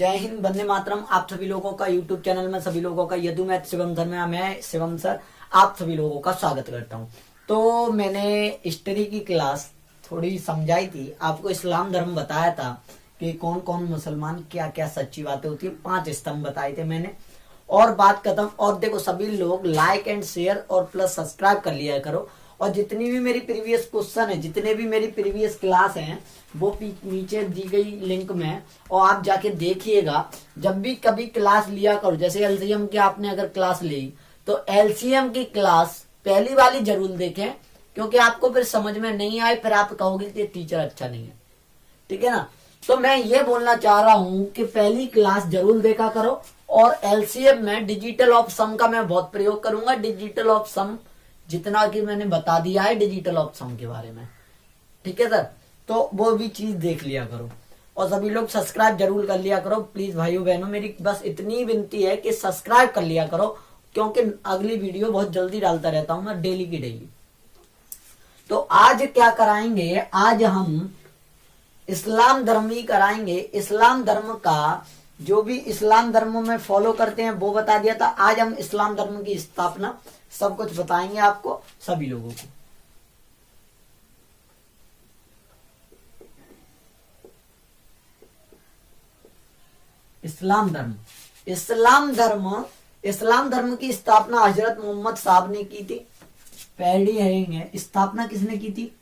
जय हिंद, वंदे मातरम। आप सभी लोगों का यूट्यूब चैनल में सभी लोगों का यदु मैथ शिवम धर्म मैं शिवम सर आप सभी लोगों का स्वागत करता हूं। तो मैंने हिस्ट्री की क्लास थोड़ी समझाई थी, आपको इस्लाम धर्म बताया था कि कौन कौन मुसलमान क्या क्या सच्ची बातें होती है। 5 स्तंभ बताए थे मैंने और बात खत्म। और देखो सभी लोग लाइक एंड शेयर और प्लस सब्सक्राइब कर लिया करो। और जितनी भी मेरी प्रीवियस क्वेश्चन है, जितने भी मेरी प्रीवियस क्लास हैं, वो नीचे दी गई लिंक में और आप जाके देखिएगा। जब भी कभी क्लास लिया करो, जैसे एलसीएम की आपने अगर क्लास ली तो एलसीएम की क्लास पहली वाली जरूर देखें, क्योंकि आपको फिर समझ में नहीं आए, फिर आप कहोगे कि टीचर अच्छा नहीं है। ठीक है ना। तो मैं ये बोलना चाह रहा हूं कि पहली क्लास जरूर देखा करो। और एलसीएम में डिजिटल ऑफ सम का मैं बहुत प्रयोग करूंगा। डिजिटल ऑफ सम जितना कि मैंने बता दिया है डिजिटल ऑफ सम के बारे में, ठीक है सर। तो वो भी चीज देख लिया करो और सभी लोग सब्सक्राइब जरूर कर लिया करो प्लीज भाइयों बहनों। मेरी बस इतनी विनती है कि सब्सक्राइब कर लिया करो, क्योंकि अगली वीडियो बहुत जल्दी डालता रहता हूं मैं, डेली की डेली। तो आज क्या कराएंगे, आज हम इस्लाम धर्म ही कराएंगे। इस्लाम धर्म का जो भी इस्लाम धर्म में फॉलो करते हैं वो बता दिया था। आज हम इस्लाम धर्म की स्थापना सब कुछ बताएंगे आपको सभी लोगों को। इस्लाम धर्म, इस्लाम धर्म की स्थापना हजरत मोहम्मद साहब ने की थी। पहली है स्थापना किसने की थी?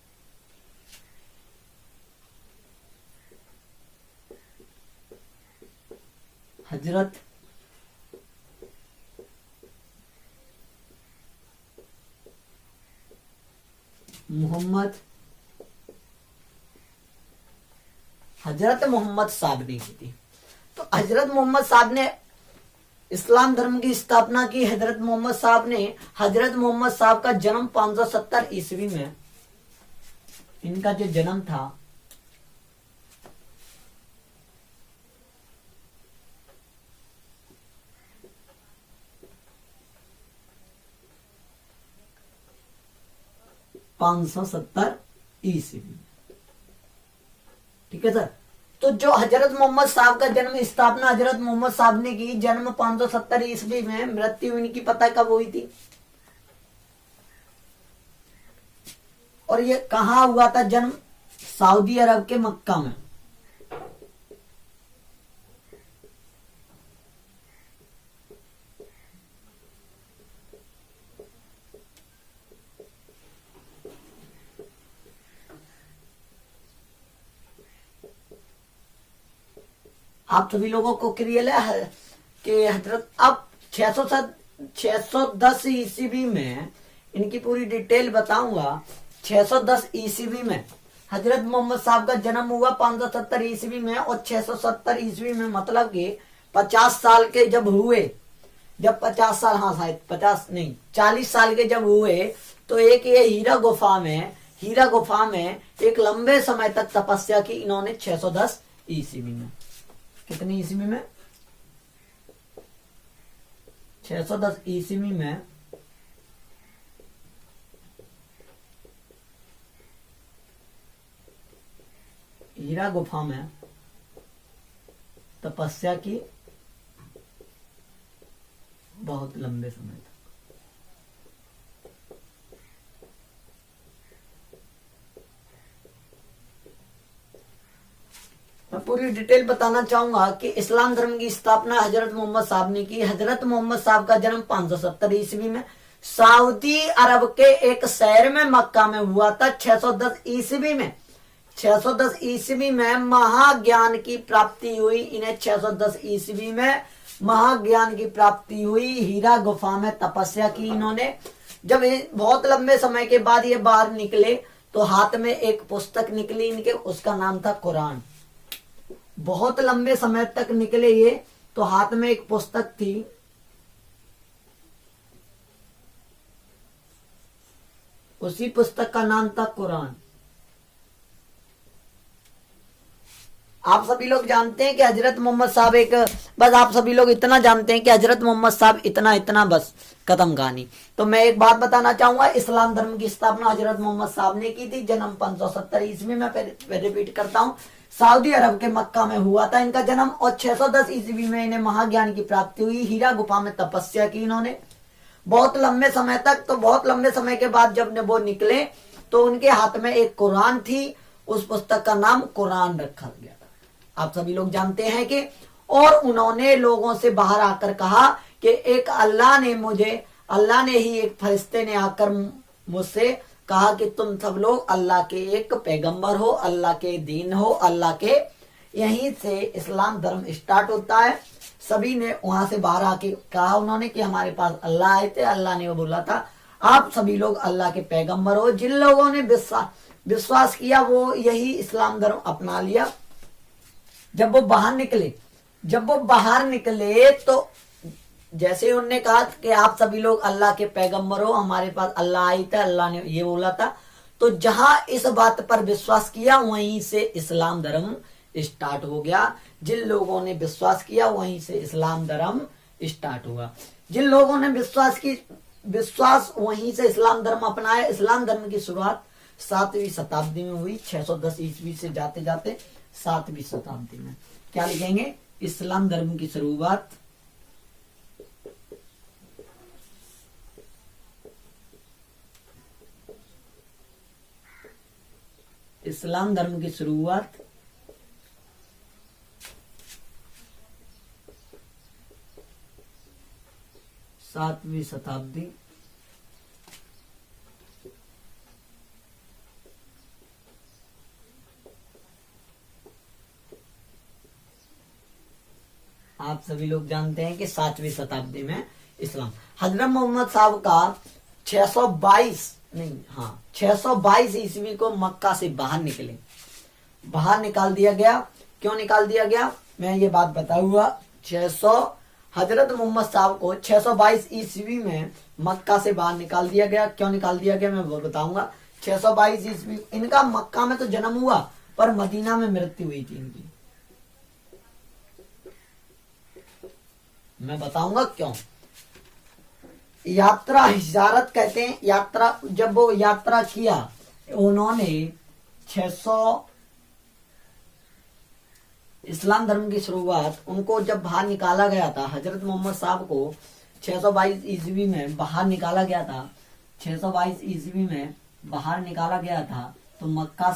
हजरत मोहम्मद साहब ने की थी। तो हजरत मोहम्मद साहब ने इस्लाम धर्म की स्थापना की। हजरत मोहम्मद साहब का जन्म 570 ईस्वी में, इनका जो जन्म था 570 ईस्वी में, ठीक है सर। तो जो हजरत मोहम्मद साहब का जन्म स्थापना हजरत मोहम्मद साहब ने की, जन्म 570 ईस्वी में, मृत्यु इनकी पता कब हुई थी और ये कहां हुआ था जन्म? सऊदी अरब के मक्का में। आप सभी लोगों को क्लियर है कि हजरत अब 610 ईस्वी में, इनकी पूरी डिटेल बताऊंगा। 610 ईस्वी में हजरत मोहम्मद साहब का जन्म हुआ 570 ईस्वी में, और 670 ईस्वी में मतलब कि 50 साल के जब हुए, जब 50 साल, हाँ शायद 50 नहीं 40 साल के जब हुए, तो एक ये हीरा गुफा में एक लंबे समय तक तपस्या की इन्होंने 610 ईस्वी में। कितनी ईस्वी में? 610 ईस्वी में हीरा गुफा में तपस्या की बहुत लंबे समय तक। मैं पूरी डिटेल बताना चाहूंगा कि इस्लाम धर्म की स्थापना हजरत मोहम्मद साहब ने की। हजरत मोहम्मद साहब का जन्म 570 ईस्वी में सऊदी अरब के एक शहर में मक्का में हुआ था। 610 ईस्वी में, 610 ईस्वी में महाज्ञान की प्राप्ति हुई इन्हें। 610 ईस्वी में महाज्ञान की प्राप्ति हुई। हीरा गुफा में तपस्या की इन्होंने। जब बहुत लंबे समय के बाद ये बाहर निकले तो हाथ में एक पुस्तक निकली इनके, उसका नाम था कुरान। बहुत लंबे समय तक निकले ये, तो हाथ में एक पुस्तक थी, उसी पुस्तक का नाम था कुरान। आप सभी लोग जानते हैं कि हजरत मोहम्मद साहब बस आप सभी लोग इतना जानते हैं कि हजरत मोहम्मद साहब इतना बस खत्म कहानी। तो मैं एक बात बताना चाहूंगा, इस्लाम धर्म की स्थापना हजरत मोहम्मद साहब ने की थी। जन्म 570 ईस्वी में, रिपीट करता हूं, सऊदी अरब के मक्का में हुआ था इनका जन्म, और 610 ईस्वी में इन्हें महाज्ञान की प्राप्ति हुई। हीरा गुफा में तपस्या की इन्होंने बहुत लंबे समय तक। तो बहुत लंबे समय के बाद जब वो निकले तो उनके हाथ में एक कुरान थी, उस पुस्तक का नाम कुरान रखा गया था, आप सभी लोग जानते हैं कि। और उन्होंने लोगों से बाहर आकर कहा कि एक अल्लाह ने ही एक फरिश्ते ने आकर मुझसे कहा कि तुम सब लोग अल्लाह के एक पैगंबर हो, अल्लाह के दीन हो, अल्लाह के। यहीं से इस्लाम धर्म स्टार्ट होता है। सभी ने वहां से बाहर आके कहा उन्होंने कि हमारे पास अल्लाह आए थे, अल्लाह ने वो बोला था आप सभी लोग अल्लाह के पैगंबर हो। जिन लोगों ने विश्वास किया वो यही इस्लाम धर्म अपना लिया। जब वो बाहर निकले तो जैसे उन्होंने कहा कि आप सभी लोग अल्लाह के पैगंबर हो, हमारे पास अल्लाह आई था, अल्लाह ने ये बोला था, तो जहां इस बात पर विश्वास किया वहीं से इस्लाम धर्म स्टार्ट हो गया। जिन लोगों ने विश्वास किया वहीं से इस्लाम धर्म स्टार्ट हुआ। जिन लोगों ने विश्वास वहीं से इस्लाम धर्म अपनाया। इस्लाम धर्म की शुरुआत 7वीं शताब्दी में हुई, 610 ईस्वी से जाते जाते 7वीं शताब्दी में। क्या लिखेंगे? इस्लाम धर्म की शुरुआत इस्लाम धर्म की शुरुआत 7वीं शताब्दी आप सभी लोग जानते हैं कि 7वीं शताब्दी में इस्लाम। हजरत मोहम्मद साहब का 622 ईस्वी को मक्का से बाहर निकाल दिया गया। क्यों निकाल दिया गया मैं ये बात बताऊंगा। हजरत मोहम्मद साहब को 622 ईस्वी में मक्का से बाहर निकाल दिया गया। क्यों निकाल दिया गया मैं वो बताऊंगा। 622 ईस्वी इनका मक्का में तो जन्म हुआ पर मदीना में मृत्यु हुई थी इनकी। मैं बताऊंगा क्यों। यात्रा हिजारत कहते हैं। यात्रा जब वो यात्रा किया उन्होंने 600 इस्लाम धर्म की शुरुआत उनको जब बाहर निकाला गया था, हजरत मोहम्मद साहब को 622 ईस्वी में बाहर निकाला गया था। 622 ईस्वी में बाहर निकाला गया था तो मक्का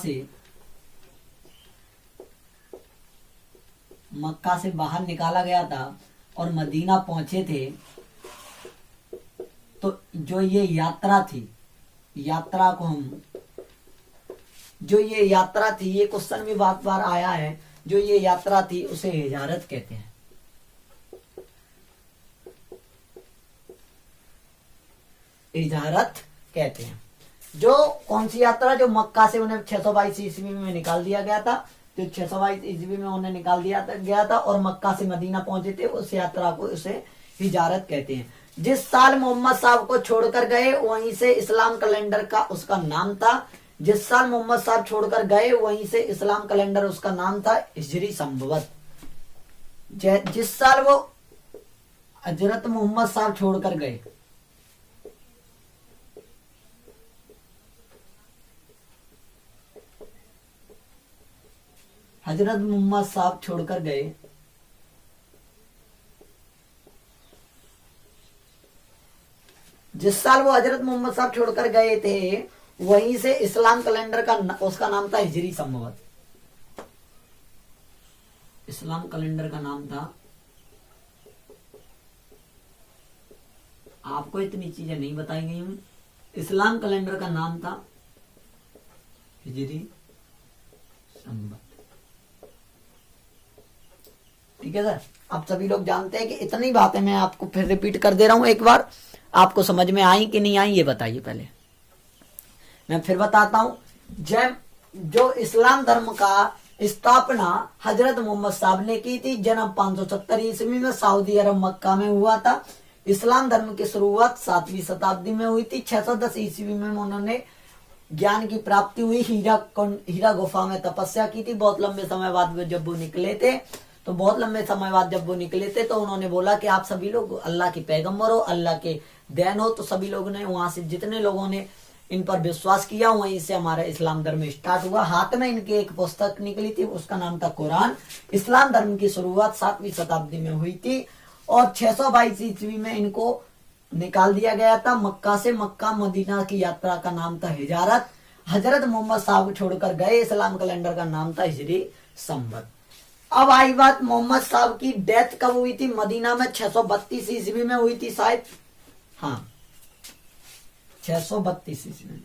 से बाहर निकाला गया था और मदीना पहुंचे थे। तो जो ये यात्रा थी, ये क्वेश्चन भी बार बार आया है, जो ये यात्रा थी उसे हिजारत कहते हैं। हिजारत कहते हैं। जो कौन सी यात्रा? जो मक्का से उन्हें 622 ईस्वी में निकाल दिया गया था। जो 622 ईस्वी में उन्हें निकाल दिया गया था और मक्का से मदीना पहुंचे थे, उस यात्रा को उसे हिजारत कहते हैं। जिस साल मोहम्मद साहब को छोड़कर गए वहीं से इस्लाम कैलेंडर का उसका नाम था। जिस साल मोहम्मद साहब छोड़कर गए वहीं से इस्लाम कैलेंडर उसका नाम था हिजरी संवत। जिस साल वो हजरत मोहम्मद साहब छोड़कर गए, हजरत मोहम्मद साहब छोड़कर गए जिस साल वो हजरत मोहम्मद साहब छोड़कर गए थे वहीं से इस्लाम कैलेंडर का उसका नाम था हिजरी संवत। इस्लाम कैलेंडर का नाम था, आपको इतनी चीजें नहीं बताई गई हूं। इस्लाम कैलेंडर का नाम था हिजरी संवत। ठीक है सर, आप सभी लोग जानते हैं कि इतनी बातें मैं आपको फिर रिपीट कर दे रहा हूं एक बार। आपको समझ में आई कि नहीं आई ये बताइए। पहले मैं फिर बताता हूं। जब जो इस्लाम धर्म का स्थापना हजरत मोहम्मद साहब ने की थी, जन्म 570 ईस्वी में सऊदी अरब मक्का में हुआ था। इस्लाम धर्म की शुरुआत 7वीं शताब्दी में हुई थी। 610 ईस्वी में उन्होंने ज्ञान की प्राप्ति हुई। हीरा गुफा में तपस्या की थी। बहुत लंबे समय बाद जब वो निकले थे तो उन्होंने बोला कि आप सभी लोग अल्लाह के पैगंबर हो, अल्लाह के देन हो। तो सभी लोगों ने वहां से जितने लोगों ने इन पर विश्वास किया, वहीं से हमारा इस्लाम धर्म स्टार्ट हुआ। हाथ में इनके एक पुस्तक निकली थी, उसका नाम था कुरान। इस्लाम धर्म की शुरुआत 7वीं शताब्दी में हुई थी और 622 ईस्वी में इनको निकाल दिया गया था मक्का से। मक्का मदीना की यात्रा का नाम था हिजारत। हजरत मोहम्मद साहब छोड़कर गए, इस्लाम कैलेंडर का नाम था हिजरी संवत। अब आई बात मोहम्मद साहब की डेथ कब हुई थी? मदीना में 632 ईस्वी में हुई थी शायद, हाँ 632 ईस्वी में।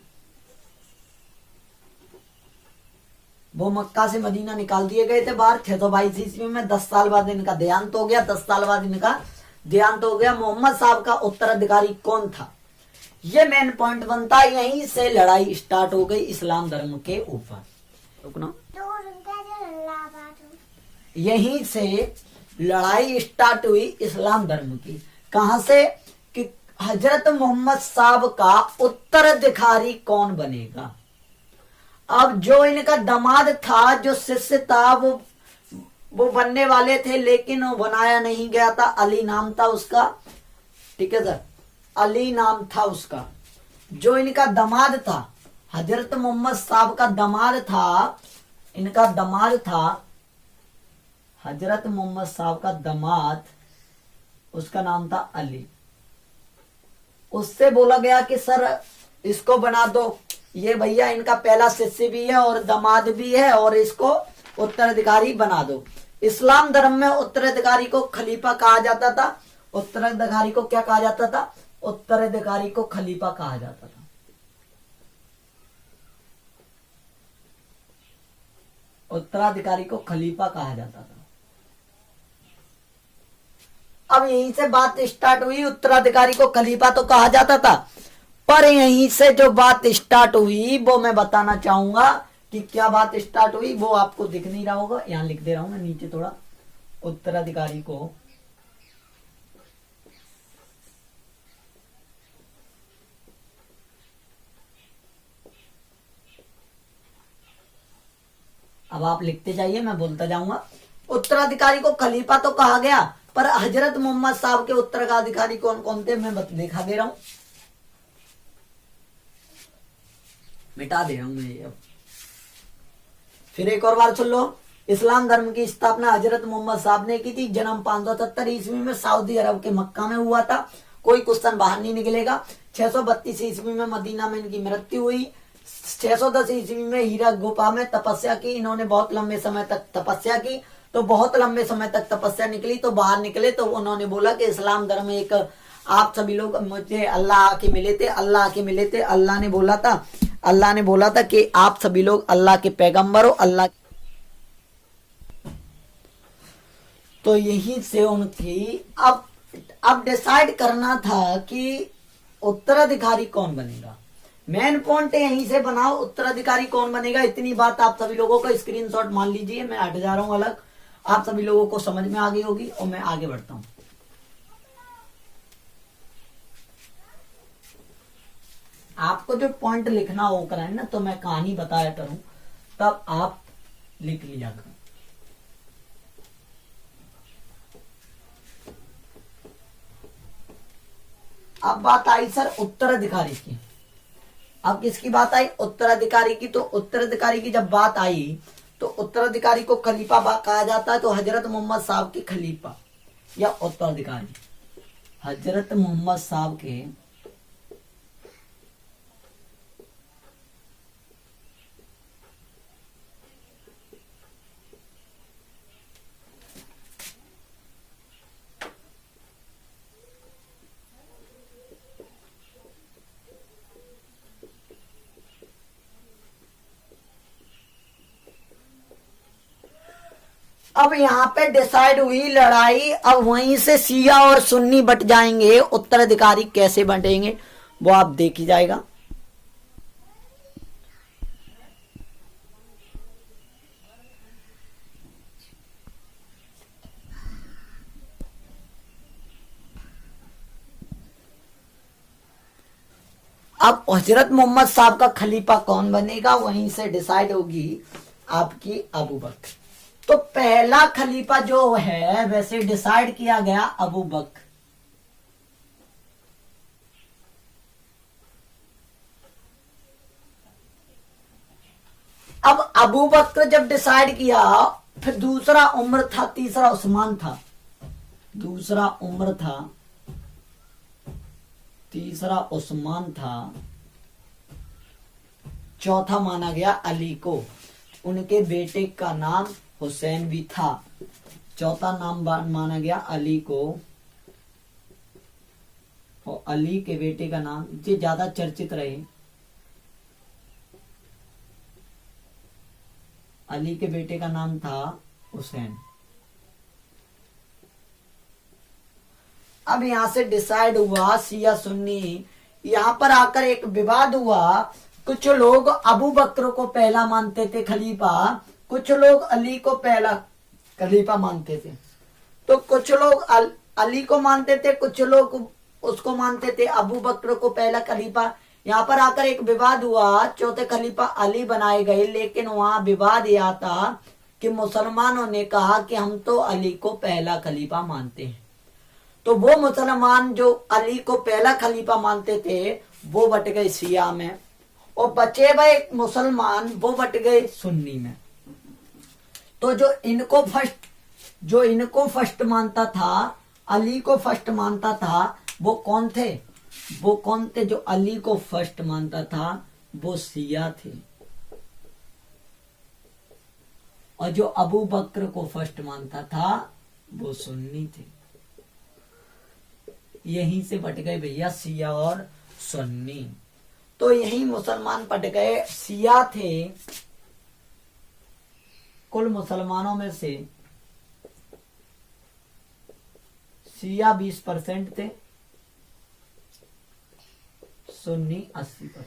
वो मक्का से मदीना निकाल दिए गए थे बाहर 622 ईस्वी में। 10 साल बाद इनका देहांत हो गया। 10 साल बाद इनका देहांत हो गया। मोहम्मद साहब का उत्तराधिकारी कौन था, ये मेन पॉइंट बनता है। यहीं से लड़ाई स्टार्ट हो गई इस्लाम धर्म के ऊपर। रुकना, यहीं से लड़ाई स्टार्ट हुई इस्लाम धर्म की। कहां से? कि हजरत मोहम्मद साहब का उत्तराधिकारी कौन बनेगा। अब जो इनका दामाद था, जो शिष्य था, वो बनने वाले थे, लेकिन वो बनाया नहीं गया था। अली नाम था उसका, ठीक है सर, अली नाम था उसका। जो इनका दामाद था, हजरत मोहम्मद साहब का दामाद था, इनका दामाद था हजरत मोहम्मद साहब का दामाद, उसका नाम था अली। उससे बोला गया कि सर इसको बना दो, ये भैया इनका पहला शिष्य भी है और दामाद भी है, और इसको उत्तराधिकारी बना दो। इस्लाम धर्म में उत्तराधिकारी को खलीफा कहा जाता था। उत्तराधिकारी को क्या कहा जाता था? उत्तराधिकारी को खलीफा कहा जाता था। उत्तराधिकारी को खलीफा कहा जाता था। अब यहीं से बात स्टार्ट हुई। उत्तराधिकारी को खलीफा तो कहा जाता था, पर यहीं से जो बात स्टार्ट हुई वो मैं बताना चाहूंगा कि क्या बात स्टार्ट हुई। वो आपको दिख नहीं रहा होगा, यहां लिख दे रहा हूं मैं नीचे थोड़ा। उत्तराधिकारी को अब आप लिखते जाइए, मैं बोलता जाऊंगा। उत्तराधिकारी को खलीफा तो कहा गया, पर हजरत मोहम्मद साहब के उत्तराधिकारी कौन कौन थे मैं दिखा दे रहा हूं, मिटा दे रहा हूं मैं ये। अब फिर एक और बार सुन लो। इस्लाम धर्म की स्थापना हजरत मोहम्मद साहब ने की थी। जन्म 570 ईस्वी में सऊदी अरब के मक्का में हुआ था। कोई क्वेश्चन बाहर नहीं निकलेगा। 632 ईस्वी में मदीना में इनकी मृत्यु हुई। 610 ईस्वी में हीरा गुफा में तपस्या की। इन्होंने बहुत लंबे समय तक तपस्या की, तो बहुत लंबे समय तक तपस्या निकली, तो बाहर निकले तो उन्होंने बोला कि इस्लाम धर्म एक, आप सभी लोग मुझे अल्लाह आके मिले थे, अल्लाह आके मिले थे। अल्लाह ने बोला था कि आप सभी लोग अल्लाह के पैगंबर हो, अल्लाह। तो यही से उनकी अब डिसाइड करना था कि उत्तराधिकारी कौन बनेगा। मेन पॉइंट यहीं से बनाओ, उत्तराधिकारी कौन बनेगा। इतनी बात आप सभी लोगों को स्क्रीनशॉट मान लीजिए। मैं हट जा रहा हूं अलग, आप सभी लोगों को समझ में आ गई होगी और मैं आगे बढ़ता हूं। आपको जो पॉइंट लिखना होकर है ना, तो मैं कहानी बताया करूं, तब आप लिख लिया करो। अब बात आई सर उत्तराधिकारी की। अब किसकी बात आई? उत्तराधिकारी की। तो उत्तराधिकारी की जब बात आई तो उत्तराधिकारी को खलीफा कहा जाता है। तो हजरत मोहम्मद साहब के खलीफा या उत्तराधिकारी हजरत मोहम्मद साहब के अब यहाँ पे डिसाइड हुई लड़ाई। अब वहीं से शिया और सुन्नी बट जाएंगे। उत्तराधिकारी कैसे बटेंगे वो आप देख ही जाएगा। अब हजरत मोहम्मद साहब का खलीफा कौन बनेगा, वहीं से डिसाइड होगी आपकी अबू बकर। तो पहला खलीफा जो है वैसे डिसाइड किया गया अबू बकर। अबू बकर जब डिसाइड किया, फिर दूसरा उमर था, तीसरा उस्मान था, दूसरा उमर था, तीसरा उस्मान था, चौथा माना गया अली को। उनके बेटे का नाम हुसैन भी था। चौथा नाम माना गया अली को, और अली के बेटे का नाम ये ज्यादा चर्चित रहे, अली के बेटे का नाम था हुसैन। अब यहां से डिसाइड हुआ शिया सुन्नी, यहां पर आकर एक विवाद हुआ। कुछ लोग अबू बकर को पहला मानते थे खलीफा, कुछ लोग अली को पहला खलीफा मानते थे। तो कुछ लोग अली को मानते थे, कुछ लोग उसको मानते थे अबू बकर को पहला खलीफा। यहाँ पर आकर एक विवाद हुआ, चौथे खलीफा अली बनाए गए, लेकिन वहां विवाद यह था कि मुसलमानों ने कहा कि हम तो अली को पहला खलीफा मानते हैं। तो वो मुसलमान जो अली को पहला खलीफा मानते थे वो बट गए शिया में, और बचे हुए मुसलमान वो बट गए सुन्नी में। तो जो इनको फर्स्ट मानता था, अली को फर्स्ट मानता था, वो कौन थे? वो कौन थे जो अली को फर्स्ट मानता था? वो शिया थे। और जो अबू बकर को फर्स्ट मानता था वो सुन्नी थे। यहीं से बट गए भैया शिया और सुन्नी। तो यही मुसलमान बट गए। शिया थे कुल मुसलमानों में से शिया 20% थे, सुन्नी 80%।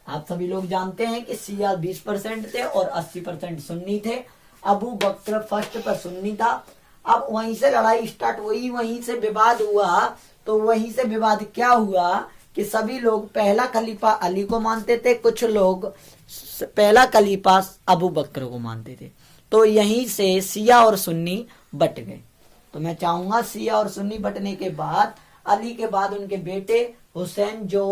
आप सभी लोग जानते हैं कि शिया 20% थे और 80% सुन्नी थे। अबू बकर फर्स्ट पर सुन्नी था। अब वहीं से लड़ाई स्टार्ट हुई, वहीं से विवाद हुआ। तो वहीं से विवाद क्या हुआ कि सभी लोग पहला खलीफा अली को मानते थे, कुछ लोग पहला खलीफा अबू बकर को मानते थे। तो यहीं से शिया और सुन्नी बट गए। तो मैं चाहूंगा शिया और सुन्नी बटने के बाद अली के बाद उनके बेटे हुसैन जो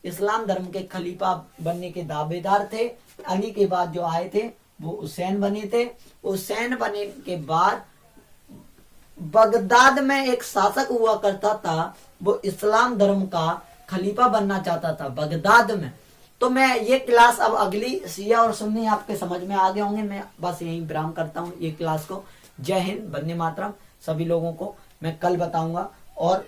इस्लाम धर्म के खलीफा बनने के दावेदार थे, अली के बाद जो आए थे वो हुसैन बने थे। हुसैन बने के बाद बगदाद में एक शासक हुआ करता था, वो इस्लाम धर्म का खलीफा बनना चाहता था बगदाद में। तो मैं ये क्लास अब अगली शिया और सुन्नी आपके समझ में आ गए होंगे। मैं बस यही विराम करता हूँ ये क्लास को। जय हिंद, वंदे मातरम। सभी लोगों को मैं कल बताऊंगा और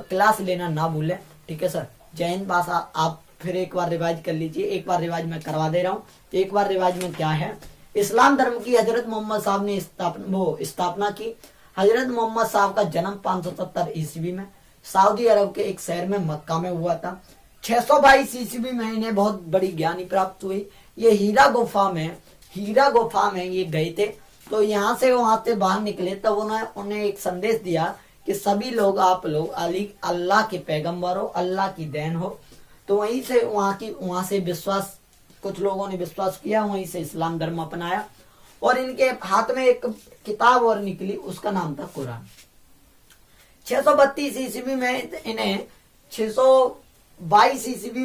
क्लास लेना ना भूलें, ठीक है सर। जय हिंद। बस आप फिर एक बार रिवाइज कर लीजिए। एक बार रिवाइज मैं करवा दे रहा हूँ। एक बार रिवाइज में क्या है, इस्लाम धर्म की हजरत मोहम्मद साहब ने स्थापना की। हजरत मोहम्मद साहब का जन्म 570 ईस्वी में सऊदी अरब के एक शहर में मक्का में हुआ था। 622 ईस्वी में इन्हें बहुत बड़ी ज्ञानी प्राप्त हुई। ये हीरा गुफा में ये गए थे। तो यहाँ से वहां से बाहर निकले तब उन्हें एक संदेश दिया कि सभी लोग आप लोग अली अल्लाह के पैगंबर हो, अल्लाह की देन हो। तो वहीं से वहां से विश्वास, कुछ लोगों ने विश्वास किया, वहीं से इस्लाम धर्म अपनाया। और इनके हाथ में एक किताब और निकली, उसका नाम था कुरान। 632 ईस्वी में इन्हें 622 ईस्वी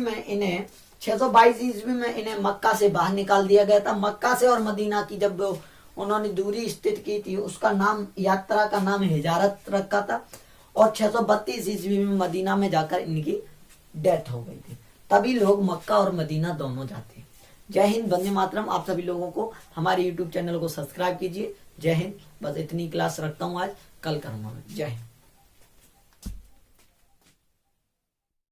में इन्हें मक्का से बाहर निकाल दिया गया था। मक्का से और मदीना की जब उन्होंने दूरी स्थित की थी, उसका नाम, यात्रा का नाम हिजारत रखा था। और 632 ईस्वी में मदीना में जाकर इनकी डेथ हो गई थी। तभी लोग मक्का और मदीना दोनों जाते हैं। जय हिंद, वंदे मातरम। आप सभी लोगों को हमारे यूट्यूब चैनल को सब्सक्राइब कीजिए। जय हिंद। बस इतनी क्लास रखता हूँ आज, कल करूंगा मैं। जय हिंद।